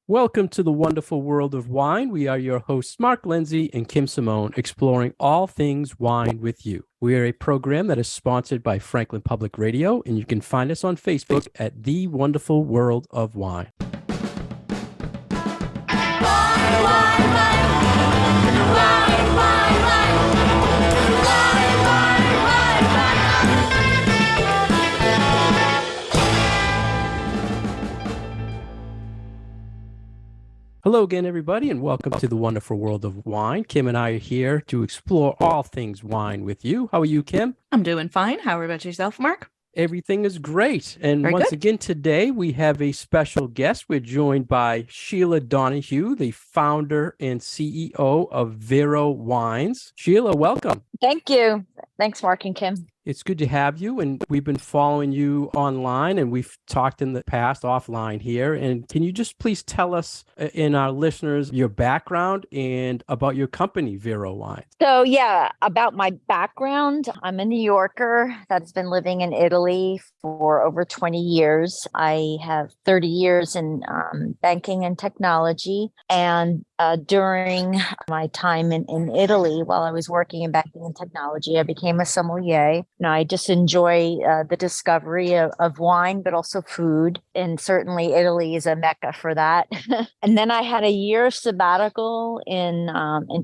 Welcome to the wonderful world of wine. We are your hosts, Mark Lindsay and Kim Simone, exploring all things wine with you. We are a program that is sponsored by Franklin Public Radio, and you can find us on Facebook at The Wonderful World of Wine. Hello again, everybody, and welcome to the wonderful world of wine. Kim and I are here to explore all things wine with you. How are you, Kim? I'm doing fine. How about yourself, Mark? Everything is great. And Very once good. again, today we have a special guest. We're joined by Sheila Donohue, the founder and CEO of Vero Wines. Sheila, welcome. Thank you. Thanks, Mark and Kim. It's good to have you, and we've been following you online, and we've talked in the past offline here. And can you just please tell us and our listeners your background and about your company, Vero Wines? So about my background, I'm a New Yorker that's been living in Italy for over 20 years. I have 30 years in banking and technology. And during my time in Italy, while I was working in banking and technology, I became a sommelier. Now, I just enjoy the discovery of wine, but also food. And certainly Italy is a mecca for that. And then I had a year sabbatical in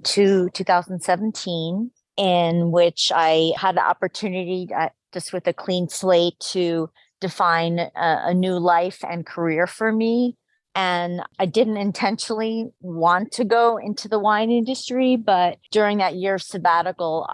2017, in which I had the opportunity, just with a clean slate, to define a new life and career for me. And I didn't intentionally want to go into the wine industry, but during that year sabbatical,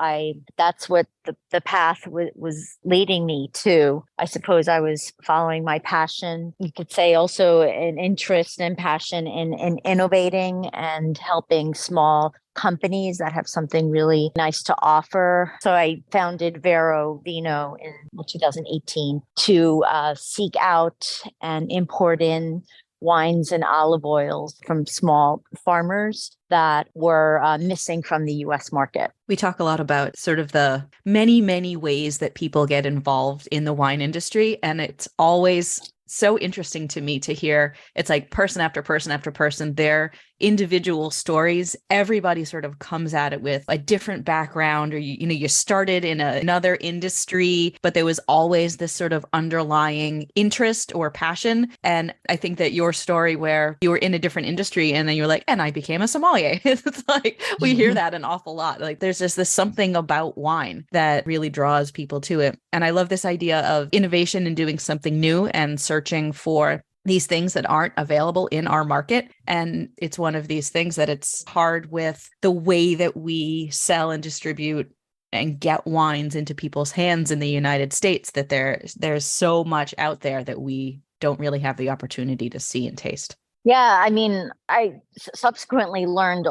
that's what the path was leading me to. I suppose I was following my passion. You could say also an interest and passion in innovating and helping small companies that have something really nice to offer. So I founded Vero Vino in 2018 to seek out and import in wines and olive oils from small farmers that were missing from the U.S. market. We talk a lot about sort of the many, many ways that people get involved in the wine industry. And it's always so interesting to me to hear it's like person after person after person, their individual stories. Everybody sort of comes at it with a different background, or you started in another industry, but there was always this sort of underlying interest or passion. And I think that your story where you were in a different industry and then you're like, and I became a sommelier. It's like we hear that an awful lot. Like there's just this something about wine that really draws people to it. And I love this idea of innovation and doing something new and searching for these things that aren't available in our market. And it's one of these things that it's hard with the way that we sell and distribute and get wines into people's hands in the United States, that there's so much out there that we don't really have the opportunity to see and taste. Yeah, I mean, I subsequently learned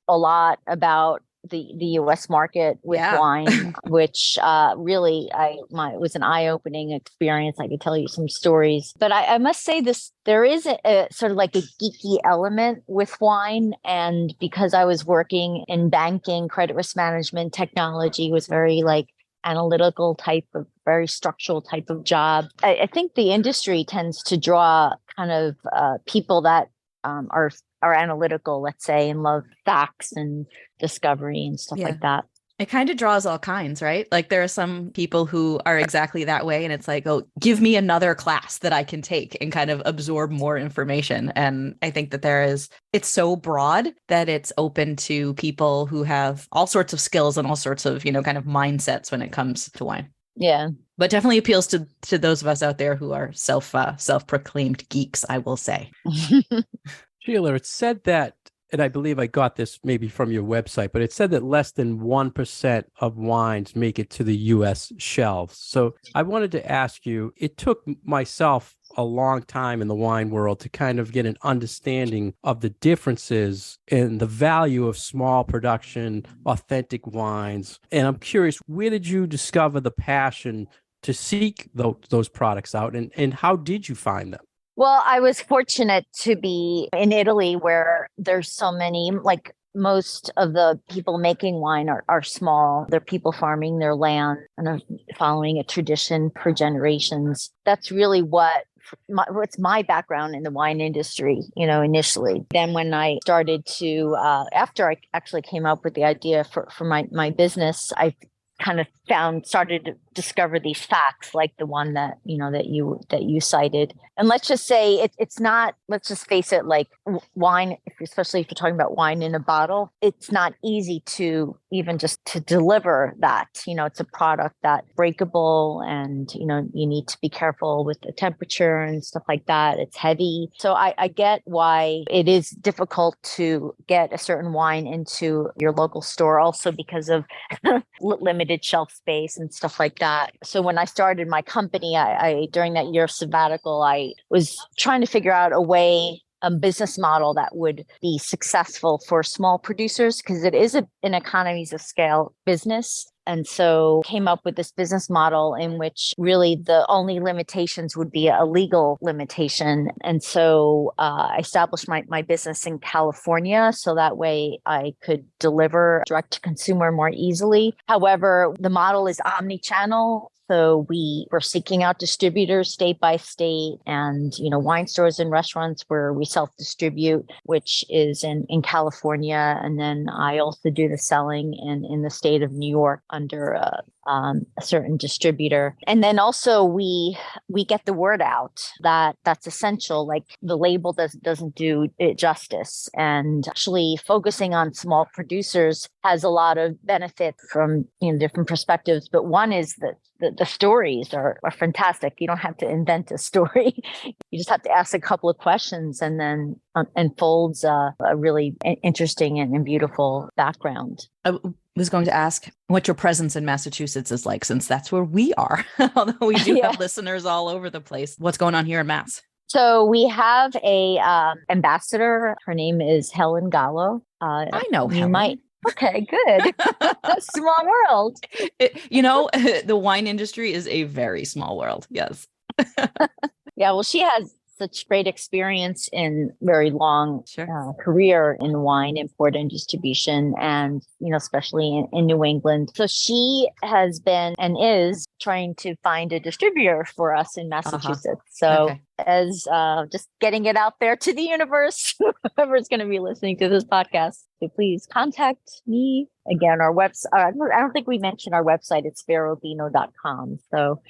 a lot about the U.S. market with wine, which really it was an eye-opening experience. I could tell you some stories, but I must say there is a sort of like a geeky element with wine. And because I was working in banking, credit risk management, technology was very like analytical type of, very structural type of job. I think the industry tends to draw kind of people that are analytical, let's say, and love facts and discovery and stuff like that. It kind of draws all kinds, right? Like there are some people who are exactly that way. And it's like, oh, give me another class that I can take and kind of absorb more information. And I think that it's so broad that it's open to people who have all sorts of skills and all sorts of, kind of mindsets when it comes to wine. Yeah. But definitely appeals to those of us out there who are self-proclaimed geeks, I will say. Sheila, it said that, and I believe I got this maybe from your website, but it said that less than 1% of wines make it to the U.S. shelves. So I wanted to ask you, it took myself a long time in the wine world to kind of get an understanding of the differences in the value of small production, authentic wines. And I'm curious, where did you discover the passion to seek those products out, and how did you find them? Well, I was fortunate to be in Italy, where there's so many, like most of the people making wine are small. They're people farming their land and are following a tradition for generations. That's really what what's my background in the wine industry, initially. Then when I started to, after I actually came up with the idea for my business, I kind of started to discover these facts like the one that you cited. And let's just say it's not, let's just face it, like wine, especially if you're talking about wine in a bottle, it's not easy to even just to deliver that. It's a product that's breakable, and you need to be careful with the temperature and stuff like that. It's heavy. So I get why it is difficult to get a certain wine into your local store, also because of limited shelf space and stuff like that. So when I started my company, I during that year of sabbatical, I was trying to figure out a business model that would be successful for small producers, because it is an economies of scale business. And so came up with this business model in which really the only limitations would be a legal limitation. And so I established my business in California, so that way I could deliver direct to consumer more easily. However, the model is omni-channel. So we were seeking out distributors state by state, and, wine stores and restaurants where we self-distribute, which is in California. And then I also do the selling in the state of New York under a certain distributor. And then also we get the word out that's essential. Like the label doesn't do it justice. And actually focusing on small producers has a lot of benefit from different perspectives. But one is that the stories are fantastic. You don't have to invent a story. You just have to ask a couple of questions, and then unfolds a really interesting and beautiful background. I was going to ask what your presence in Massachusetts is like, since that's where we are, although we do have listeners all over the place. What's going on here in Mass? So we have a ambassador. Her name is Helen Gallo. I know you Helen. might. Okay, good. Small world. The wine industry is a very small world. Yes. Yeah, well, she has such great experience in very long career in wine import and distribution, and especially in New England. So she has been and is trying to find a distributor for us in Massachusetts. So as just getting it out there to the universe, whoever's going to be listening to this podcast, so please contact me. Again, our website, I don't think we mentioned our website. It's verovino.com. So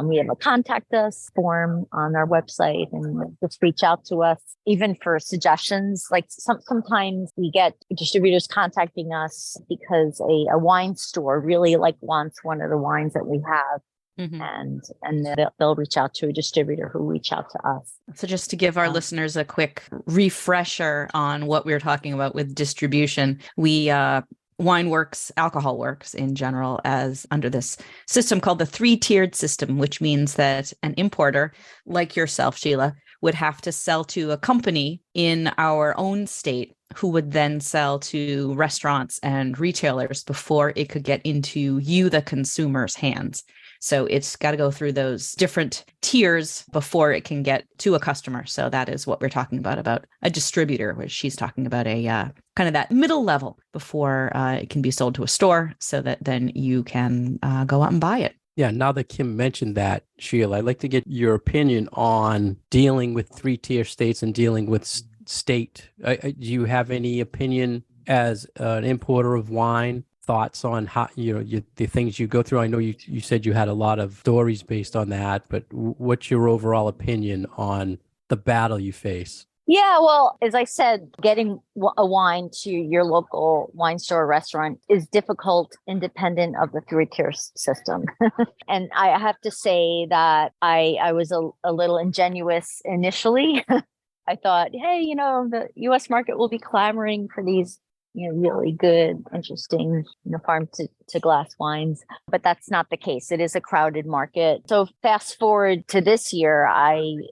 we have a contact us form on our website, and just reach out to us, even for suggestions. Like sometimes we get distributors contacting us because a wine store really wants one of the wines that we have. Mm-hmm. And then they'll reach out to a distributor who reach out to us. So just to give our listeners a quick refresher on what we were talking about with distribution, wine works, alcohol works in general, as under this system called the 3-tiered system, which means that an importer like yourself, Sheila, would have to sell to a company in our own state, who would then sell to restaurants and retailers before it could get into you, the consumer's hands. So it's got to go through those different tiers before it can get to a customer. So that is what we're talking about a distributor, which she's talking about a kind of that middle level before it can be sold to a store, so that then you can go out and buy it. Yeah, now that Kim mentioned that, Sheila, I'd like to get your opinion on dealing with 3-tier states and dealing with state. Do you have any opinion as an importer of wine? Thoughts on how the things you go through? I know you said you had a lot of stories based on that, but what's your overall opinion on the battle you face? Yeah, well, as I said, getting a wine to your local wine store or restaurant is difficult, independent of the 3-tier system. And I have to say that I was a little ingenuous initially. I thought, hey, the U.S. market will be clamoring for these really good, interesting, farm to glass wines. But that's not the case. It is a crowded market. So fast forward to this year,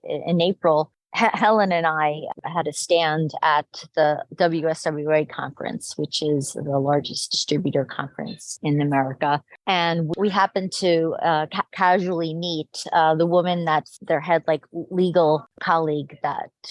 in April, Helen and I had a stand at the WSWA conference, which is the largest distributor conference in America. And we happened to casually meet the woman that's their head legal colleague,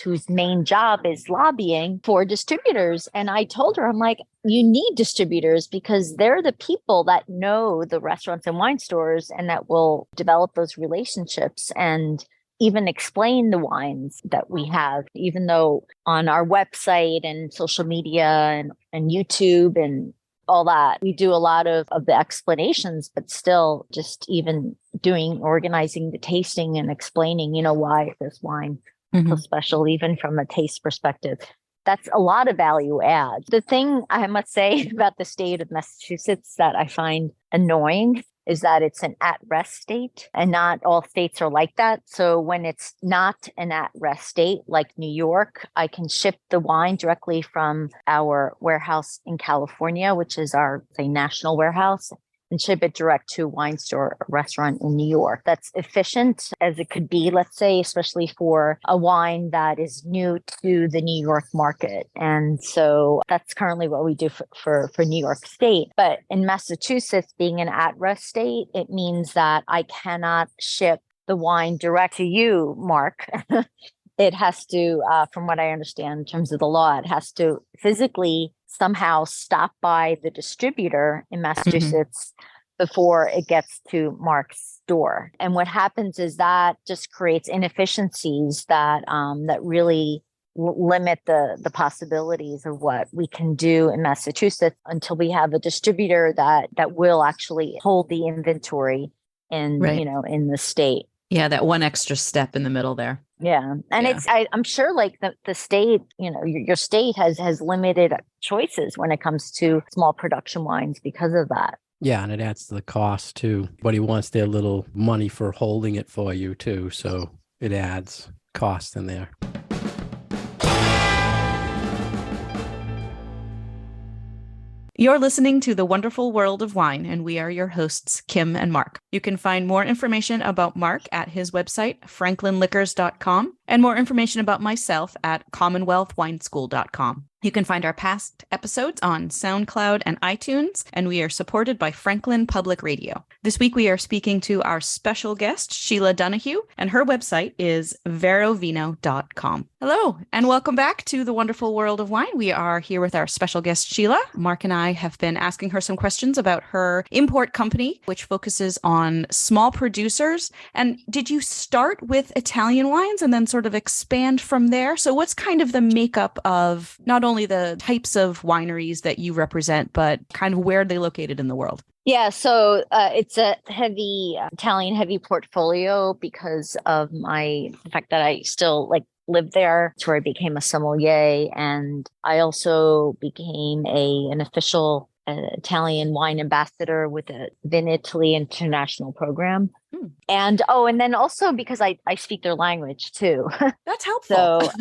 whose main job is lobbying for distributors. And I told her, I'm like, you need distributors because they're the people that know the restaurants and wine stores and that will develop those relationships. And even explain the wines that we have, even though on our website and social media and YouTube and all that, we do a lot of the explanations, but still just even organizing the tasting and explaining, why this wine is so special, even from a taste perspective. That's a lot of value add. The thing I must say about the state of Massachusetts that I find annoying is that it's an at-rest state, and not all states are like that. So when it's not an at-rest state like New York, I can ship the wine directly from our warehouse in California, which is our, say, national warehouse, and ship it direct to a wine store or restaurant in New York. That's efficient as it could be, let's say, especially for a wine that is new to the New York market. And so that's currently what we do for New York State. But in Massachusetts, being an at-rest state, it means that I cannot ship the wine direct to you, Mark. It has to, from what I understand in terms of the law, it has to physically somehow stop by the distributor in Massachusetts before it gets to Mark's store. And what happens is that just creates inefficiencies that really limit the possibilities of what we can do in Massachusetts until we have a distributor that will actually hold the inventory in in the state. Yeah, that one extra step in the middle there. Yeah. And I'm sure like the state, your state has limited choices when it comes to small production wines because of that. Yeah, and it adds to the cost too. But he wants their little money for holding it for you too. So it adds cost in there. You're listening to The Wonderful World of Wine, and we are your hosts, Kim and Mark. You can find more information about Mark at his website, franklinliquors.com, and more information about myself at commonwealthwineschool.com. You can find our past episodes on SoundCloud and iTunes, and we are supported by Franklin Public Radio. This week we are speaking to our special guest, Sheila Donohue, and her website is verovino.com. Hello, and welcome back to The Wonderful World of Wine. We are here with our special guest, Sheila. Mark and I have been asking her some questions about her import company, which focuses on small producers. And did you start with Italian wines and then sort of expand from there? So what's kind of the makeup of not only the types of wineries that you represent, but kind of where are they located in the world? Yeah, so it's a Italian heavy portfolio because of the fact that I still lived there. It's where I became a sommelier, and I also became an official Italian wine ambassador with the Vin Italy International Program. And then also because I speak their language too. That's helpful. So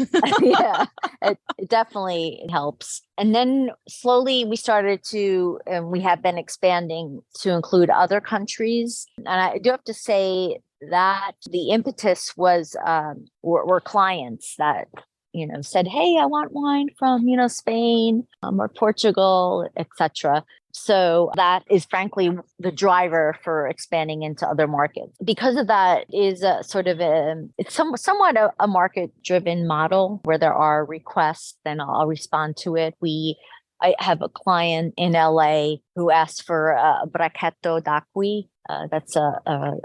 yeah, it definitely helps. And then slowly we started to, and we have been expanding to include other countries. And I do have to say that the impetus was were clients that said, "Hey, I want wine from Spain or Portugal, etc." So that is frankly the driver for expanding into other markets. Because of that is it's somewhat a market-driven model where there are requests, then I'll respond to it. I have a client in LA who asked for a Bracchetto d'Acqui. That's a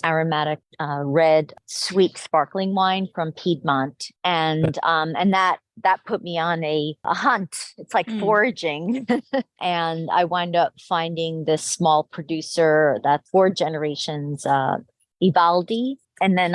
aromatic red sweet sparkling wine from Piedmont, and that put me on a hunt. It's like foraging, and I wind up finding this small producer that's 4 generations, Ivaldi. And then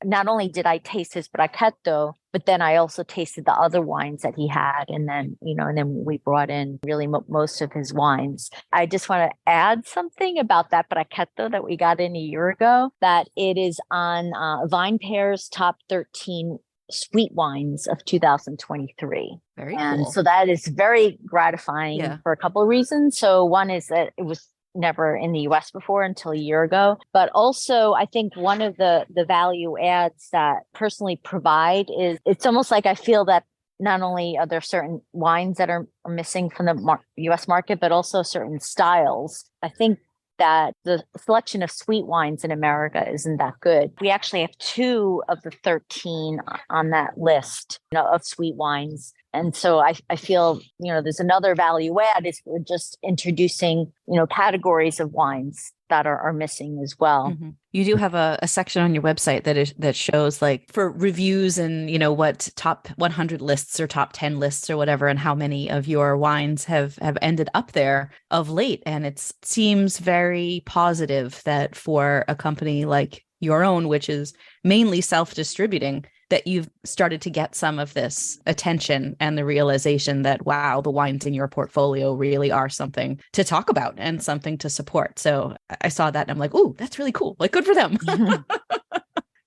not only did I taste his Bracchetto, but then I also tasted the other wines that he had. And then, and then we brought in really most of his wines. I just want to add something about that Bracchetto that we got in a year ago, that it is on VinePair's top 13 sweet wines of 2023. Very and cool. So that is very gratifying for a couple of reasons. So one is that it was never in the US before until a year ago. But also, I think one of the value adds that personally provide is it's almost like I feel that not only are there certain wines that are missing from the US market, but also certain styles. I think that the selection of sweet wines in America isn't that good. We actually have 2 of the 13 on that list of sweet wines. And so I feel, there's another value add is we're just introducing, categories of wines that are missing as well. Mm-hmm. You do have a section on your website that shows like for reviews and, what top 100 lists or top 10 lists or whatever, and how many of your wines have ended up there of late. And it seems very positive that for a company like your own, which is mainly self-distributing, that you've started to get some of this attention and the realization that, wow, the wines in your portfolio really are something to talk about and something to support. So I saw that and I'm like, ooh, that's really cool. Like, good for them.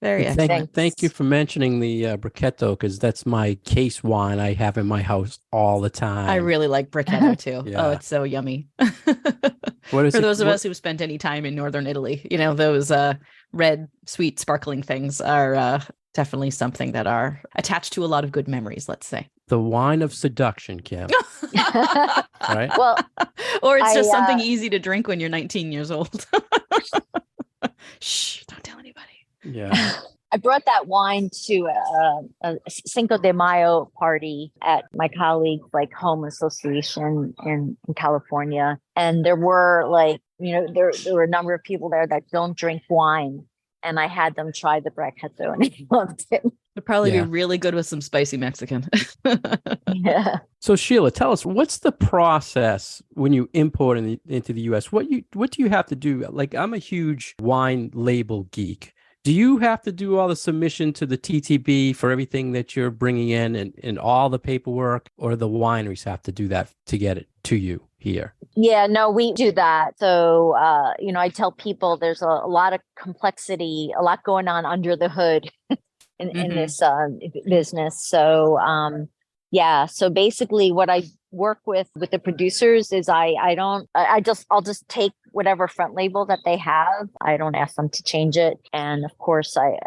Very excellent. Thank you for mentioning the Brichetto, because that's my case wine I have in my house all the time. I really like Brichetto too. Yeah. Oh, it's so yummy. For those of us who've spent any time in Northern Italy, those red, sweet, sparkling things are definitely something that are attached to a lot of good memories, let's say. The wine of seduction, Kim. Right? Well, or it's just something easy to drink when you're 19 years old. Shh, don't tell anybody. Yeah. I brought that wine to a Cinco de Mayo party at my colleague's home association in California. And there were there were a number of people there that don't drink wine. And I had them try the Brichetto and they loved it. It'd probably be really good with some spicy Mexican. Yeah. So Sheila, tell us, what's the process when you import into the US? What do you have to do? Like, I'm a huge wine label geek. Do you have to do all the submission to the TTB for everything that you're bringing in and all the paperwork, or the wineries have to do that to get it to you here? Yeah, no, we do that. So, I tell people there's a lot of complexity, a lot going on under the hood in this business. So, so basically what I work with the producers is I'll just take whatever front label that they have. I don't ask them to change it. And of course I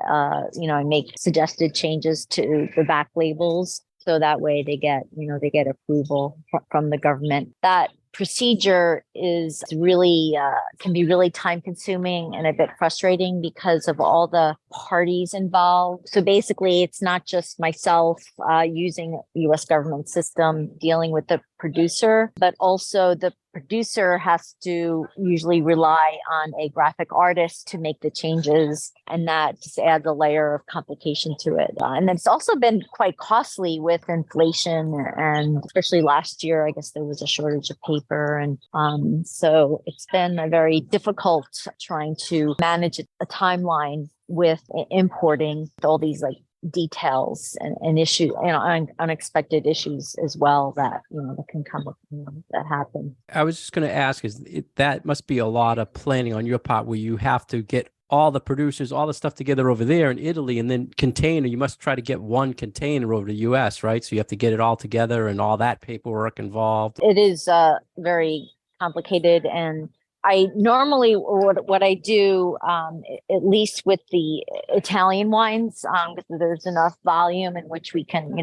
make suggested changes to the back labels. So that way they get approval from the government. That procedure is really can be really time consuming and a bit frustrating because of all the parties involved. So basically it's not just myself using US government system dealing with the producer, but also the producer has to usually rely on a graphic artist to make the changes, and that just adds a layer of complication to it. And it's also been quite costly with inflation, and especially last year, I guess there was a shortage of paper. And so it's been a very difficult trying to manage a timeline with importing all these details and issues, unexpected issues as well that can come up, that happen. I was just going to ask, that must be a lot of planning on your part, where you have to get all the producers, all the stuff together over there in Italy, and then you must try to get one container over to US, right? So you have to get it all together and all that paperwork involved. It is very complicated, and I normally, what I do, at least with the Italian wines, because there's enough volume in which we can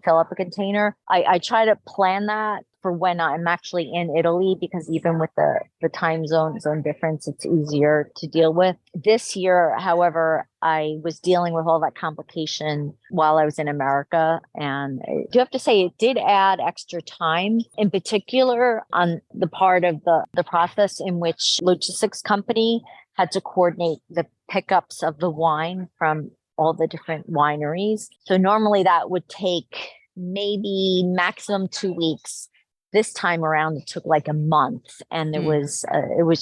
fill up a container. I try to plan that for when I'm actually in Italy, because even with the time zone difference, it's easier to deal with. This year, however, I was dealing with all that complication while I was in America. And I do have to say, it did add extra time, in particular on the part of the process in which logistics company had to coordinate the pickups of the wine from all the different wineries. So normally that would take maybe maximum 2 weeks. This time around, it took a month, and it was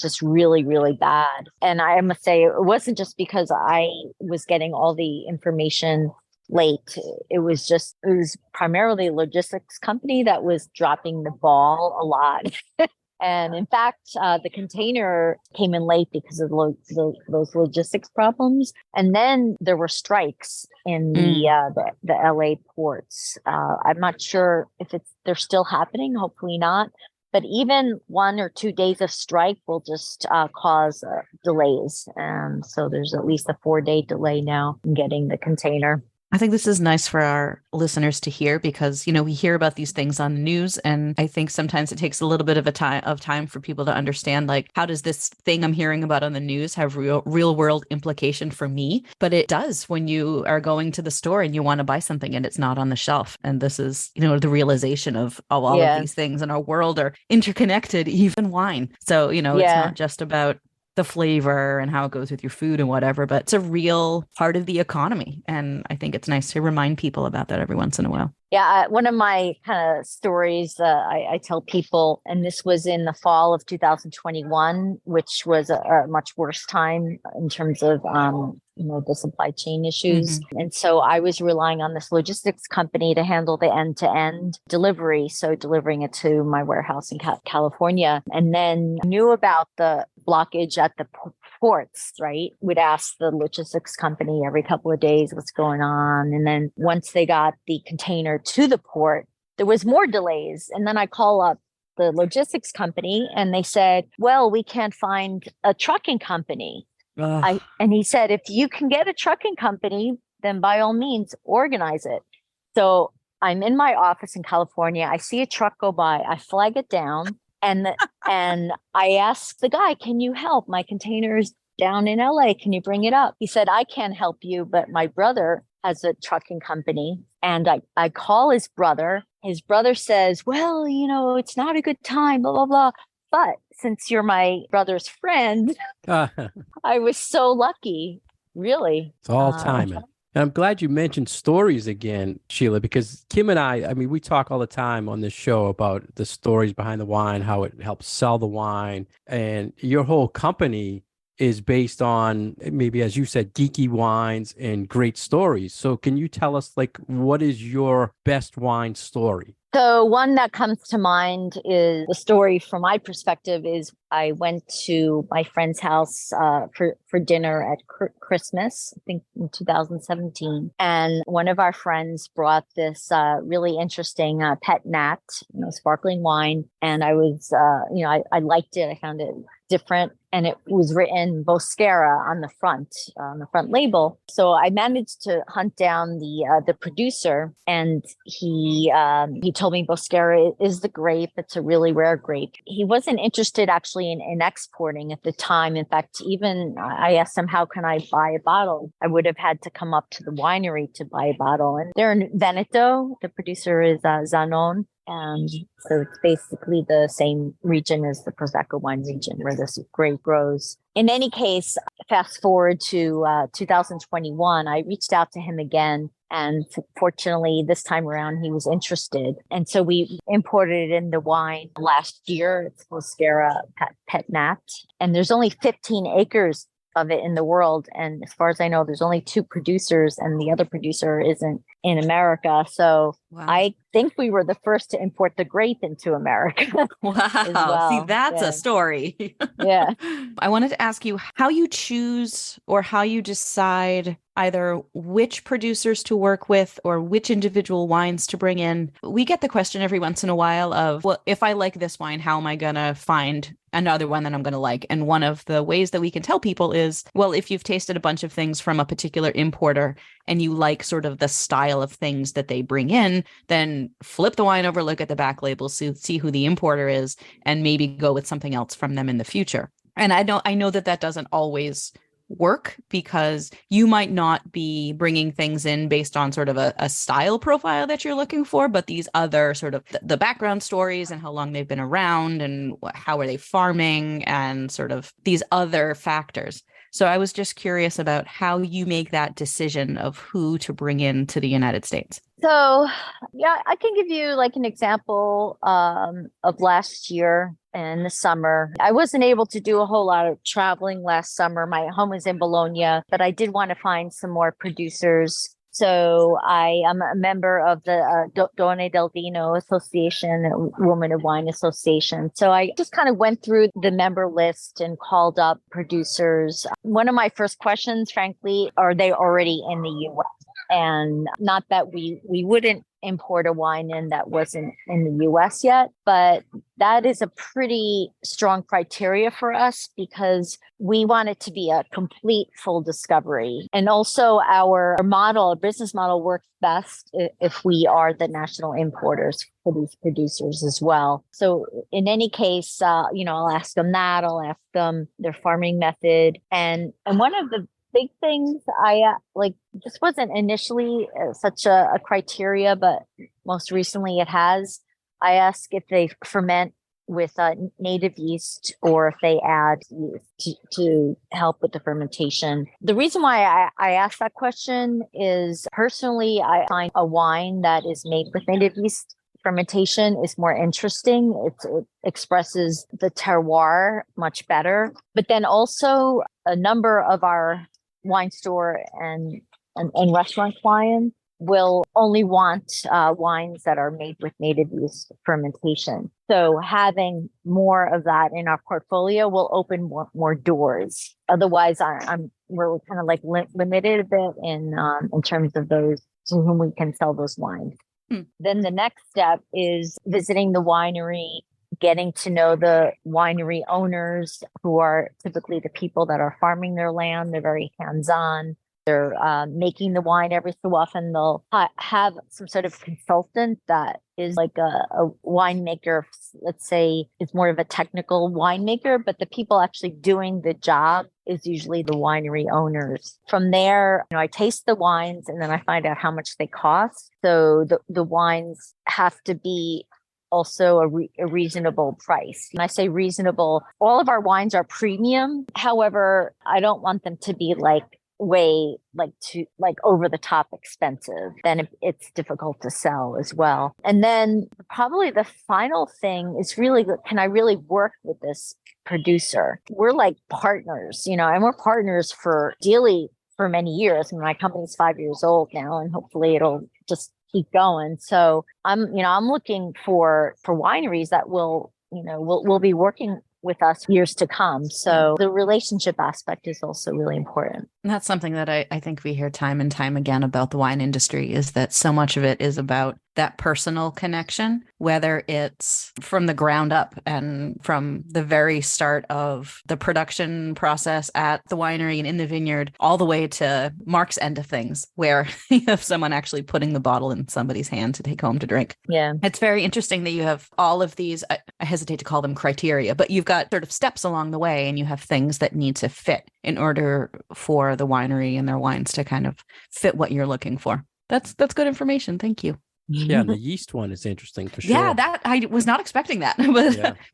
just really, really bad. And I must say, it wasn't just because I was getting all the information late. It was primarily a logistics company that was dropping the ball a lot. And in fact, the container came in late because of those logistics problems. And then there were strikes in the LA ports. I'm not sure if they're still happening. Hopefully not. But even 1 or 2 days of strike will just cause delays. And so there's at least a 4-day delay now in getting the container. I think this is nice for our listeners to hear, because, we hear about these things on the news, and I think sometimes it takes a little bit of time for people to understand, how does this thing I'm hearing about on the news have real world implication for me? But it does when you are going to the store and you want to buy something and it's not on the shelf. And this is, the realization of all of these things in our world are interconnected, even wine. So, it's not just about the flavor and how it goes with your food and whatever, but it's a real part of the economy. And I think it's nice to remind people about that every once in a while. Yeah, one of my kind of stories I tell people, and this was in the fall of 2021, which was a much worse time in terms of the supply chain issues. And so I was relying on this logistics company to handle the end-to-end delivery, so delivering it to my warehouse in California, and then knew about the blockage at the ports, right? Would ask the logistics company every couple of days what's going on. And then once they got the container to the port, there was more delays. And then I call up the logistics company and they said, well, we can't find a trucking company. And he said, if you can get a trucking company, then by all means, organize it. So I'm in my office in California. I see a truck go by. I flag it down. And I asked the guy, can you help? My container is down in LA. Can you bring it up? He said, I can't help you, but my brother has a trucking company. And I call his brother. His brother says, well, it's not a good time, blah, blah, blah. But since you're my brother's friend, I was so lucky, really. It's all timing. And I'm glad you mentioned stories again, Sheila, because Kim and I mean, we talk all the time on this show about the stories behind the wine, how it helps sell the wine. And your whole company is based on, maybe, as you said, geeky wines and great stories. So can you tell us, what is your best wine story? So one that comes to mind is the story from my perspective is I went to my friend's house for dinner at Christmas, I think in 2017. And one of our friends brought this really interesting pet nat, sparkling wine. And I was, I liked it. I found it different. And it was written Bosquera on the front label. So I managed to hunt down the producer, and he told me Bosquera is the grape. It's a really rare grape. He wasn't interested actually in exporting at the time. In fact, even I asked him, how can I buy a bottle? I would have had to come up to the winery to buy a bottle. And they're in Veneto. The producer is Zanon. And so it's basically the same region as the Prosecco wine region where this grape grows. In any case, fast forward to 2021, I reached out to him again. And fortunately, this time around, he was interested. And so we imported in the wine last year. It's Bosquera Pet Nat. And there's only 15 acres of it in the world. And as far as I know, there's only 2 producers, and the other producer isn't in America. So wow. I think we were the first to import the grape into America. Wow. Well. See, that's a story. Yeah. I wanted to ask you how you choose or how you decide either which producers to work with or which individual wines to bring in. We get the question every once in a while of, well, if I like this wine, how am I going to find another one that I'm going to like? And one of the ways that we can tell people is, well, if you've tasted a bunch of things from a particular importer and you like sort of the style of things that they bring in, then flip the wine over, look at the back label, see who the importer is, and maybe go with something else from them in the future. And I know that doesn't always work, because you might not be bringing things in based on sort of a style profile that you're looking for, but these other sort of the background stories and how long they've been around and how are they farming and sort of these other factors. So I was just curious about how you make that decision of who to bring in to the United States. So, yeah, I can give you like an example of last year in the summer. I wasn't able to do a whole lot of traveling last summer. My home was in Bologna, but I did want to find some more producers. So I am a member of the Donne del Vino Association, Women of Wine Association. So I just kind of went through the member list and called up producers. One of my first questions, frankly, are they already in the U.S.? And not that we wouldn't import a wine in that wasn't in the U.S. yet, but that is a pretty strong criteria for us because we want it to be a complete full discovery. And also our business model works best if we are the national importers for these producers as well. So in any case, I'll ask them that. I'll ask them their farming method. And one of the big things this wasn't initially such a criteria, but most recently it has. I ask if they ferment with native yeast or if they add yeast to help with the fermentation. The reason why I asked that question is personally, I find a wine that is made with native yeast fermentation is more interesting. It expresses the terroir much better. But then also a number of our wine store and restaurant clients will only want wines that are made with native yeast fermentation. So having more of that in our portfolio will open more doors. Otherwise, we're kind of like limited a bit in terms of those to whom we can sell those wines. Then the next step is visiting the winery, getting to know the winery owners, who are typically the people that are farming their land. They're very hands-on. They're making the wine every so often. They'll have some sort of consultant that is like a winemaker, let's say, is more of a technical winemaker, but the people actually doing the job is usually the winery owners. From there, I taste the wines and then I find out how much they cost. So the wines have to be also a reasonable price. And I say reasonable, all of our wines are premium. However, I don't want them to be way over the top expensive. Then it's difficult to sell as well. And then probably the final thing is really, can I really work with this producer? We're like partners, and we're partners for many years. My company's 5 years old now, and hopefully it'll just keep going. So I'm looking for wineries that will be working with us years to come. So the relationship aspect is also really important. And that's something that I think we hear time and time again about the wine industry, is that so much of it is about that personal connection, whether it's from the ground up and from the very start of the production process at the winery and in the vineyard, all the way to Mark's end of things, where you have someone actually putting the bottle in somebody's hand to take home to drink. Yeah. It's very interesting that you have all of these, I hesitate to call them criteria, but you've got sort of steps along the way, and you have things that need to fit in order for the winery and their wines to kind of fit what you're looking for. That's good information. Thank you. Yeah, and the yeast one is interesting for sure. Yeah, that I was not expecting that,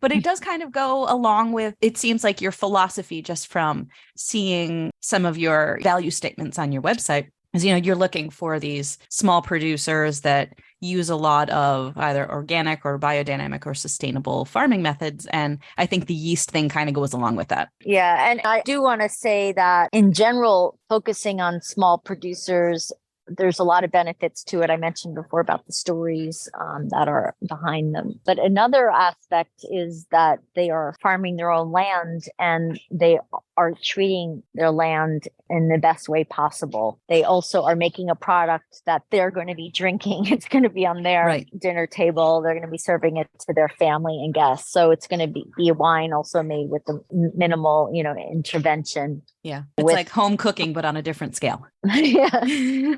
but it does kind of go along with, it seems like your philosophy, just from seeing some of your value statements on your website, is, you're looking for these small producers that use a lot of either organic or biodynamic or sustainable farming methods. And I think the yeast thing kind of goes along with that. Yeah. And I do want to say that in general, focusing on small producers, there's a lot of benefits to it. I mentioned before about the stories that are behind them. But another aspect is that they are farming their own land, and they are treating their land in the best way possible. They also are making a product that they're going to be drinking. It's going to be on their dinner table. They're going to be serving it to their family and guests. So it's going to be a wine also made with the minimal, intervention. Yeah. It's like home cooking, but on a different scale. Yeah.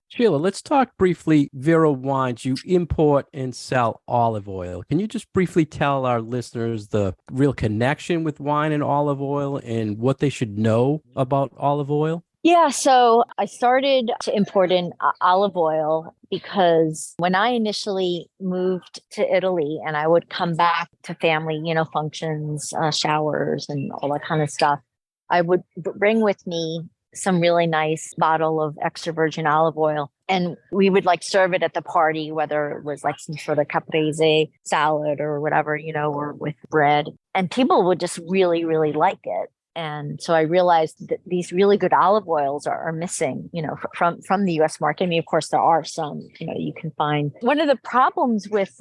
Sheila, let's talk briefly, Vero Wines. You import and sell olive oil. Can you just briefly tell our listeners the real connection with wine and olive oil and what they should know about olive oil? Yeah, so I started to import in olive oil because when I initially moved to Italy and I would come back to family, functions, showers and all that kind of stuff, I would bring with me some really nice bottle of extra virgin olive oil. And we would serve it at the party, whether it was some sort of caprese salad or whatever, or with bread. And people would just really, really like it. And so I realized that these really good olive oils are missing, from the US market. I mean, of course, there are some, you can find. One of the problems with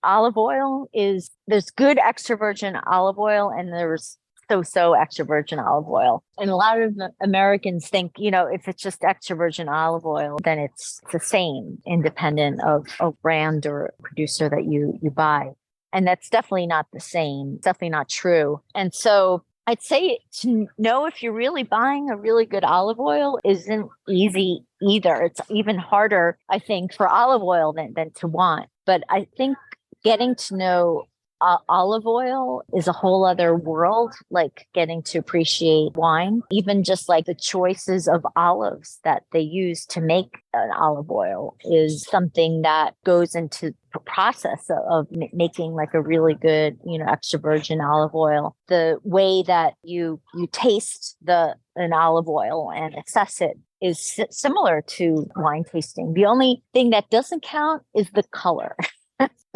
olive oil is there's good extra virgin olive oil and there's so extra virgin olive oil. And a lot of Americans think, if it's just extra virgin olive oil, then it's the same, independent of brand or producer that you buy. And that's definitely not the same. It's definitely not true. And so I'd say to know if you're really buying a really good olive oil isn't easy either. It's even harder, I think, for olive oil than to want. But I think getting to know olive oil is a whole other world, getting to appreciate wine, even just the choices of olives that they use to make an olive oil is something that goes into process of making like a really good, extra virgin olive oil. The way that you taste an olive oil and assess it is similar to wine tasting. The only thing that doesn't count is the color.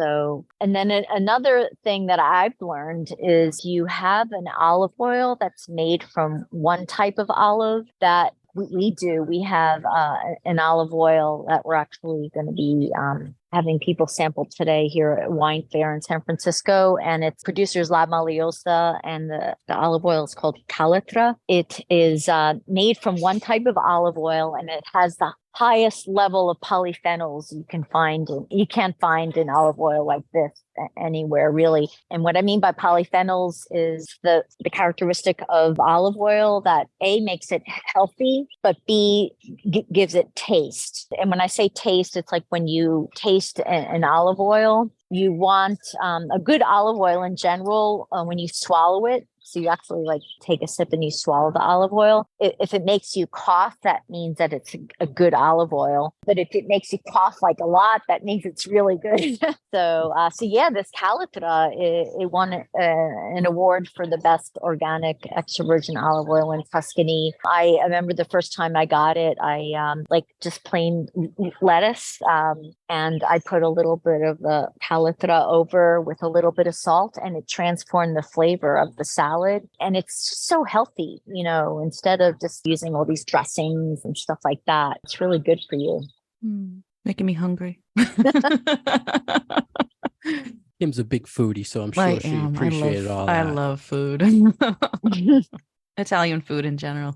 So, and then another thing that I've learned is you have an olive oil that's made from one type of olive that we do. We have an olive oil that we're actually going to be having people sample today here at Wine Fair in San Francisco. And it's producers La Maliosa, and the olive oil is called Calitra. It is made from one type of olive oil, and it has the highest level of polyphenols you can't find in olive oil like this anywhere, really. And what I mean by polyphenols is the characteristic of olive oil that A, makes it healthy, but B, gives it taste. And when I say taste, it's like when you taste an olive oil, you want a good olive oil in general when you swallow it. So you actually like take a sip and you swallow the olive oil. If it makes you cough, that means that it's a good olive oil. But if it makes you cough like a lot, that means it's really good. So yeah, this Calitra, it won an award for the best organic extra virgin olive oil in Tuscany. I remember the first time I got it, I like just plain lettuce, and I put a little bit of the Calitra over with a little bit of salt, and it transformed the flavor of the salad. And it's so healthy, instead of just using all these dressings and stuff like that. It's really good for you. Making me hungry. Kim's a big foodie, so I'm sure she appreciated all that. I love food. Italian food in general.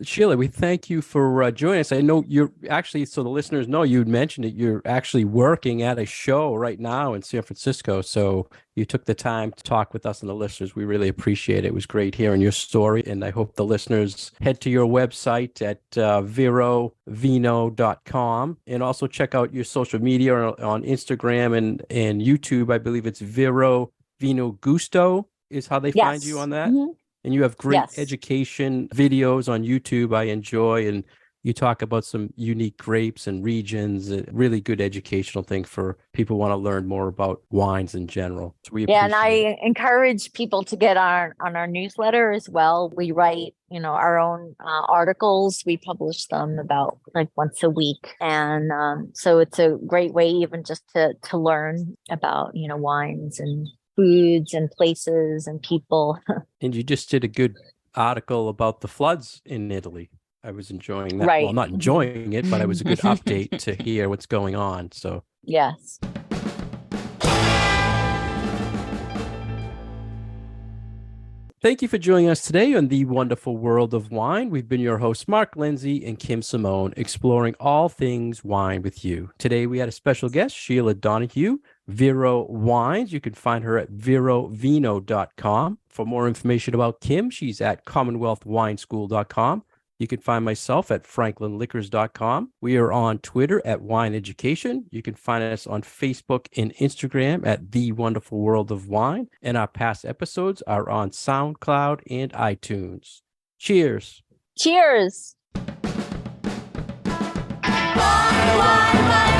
Sheila, we thank you for joining us. I know you're actually, so the listeners know, you mentioned it, you're actually working at a show right now in San Francisco. So you took the time to talk with us and the listeners. We really appreciate it. It was great hearing your story. And I hope the listeners head to your website at verovino.com and also check out your social media on Instagram and YouTube. I believe it's Vero Vino Gusto is how they find you on that. Mm-hmm. And you have great education videos on YouTube I enjoy, and you talk about some unique grapes and regions, a really good educational thing for people who want to learn more about wines in general. So and I encourage people to get on our newsletter as well. We write, our own articles. We publish them about like once a week. And so it's a great way even just to learn about, wines and foods and places and people. And you just did a good article about the floods in Italy. I was enjoying that. Right. Well, not enjoying it, but it was a good update to hear what's going on. So yes. Thank you for joining us today on The Wonderful World of Wine. We've been your hosts, Mark Lindsay and Kim Simone, exploring all things wine with you. Today, we had a special guest, Sheila Donohue, Vero Wines. You can find her at verovino.com. For more information about Kim, she's at commonwealthwineschool.com. You can find myself at franklinliquors.com. We are on Twitter at Wine Education. You can find us on Facebook and Instagram at The Wonderful World of Wine. And our past episodes are on SoundCloud and iTunes. Cheers. Cheers. Wine, wine, wine.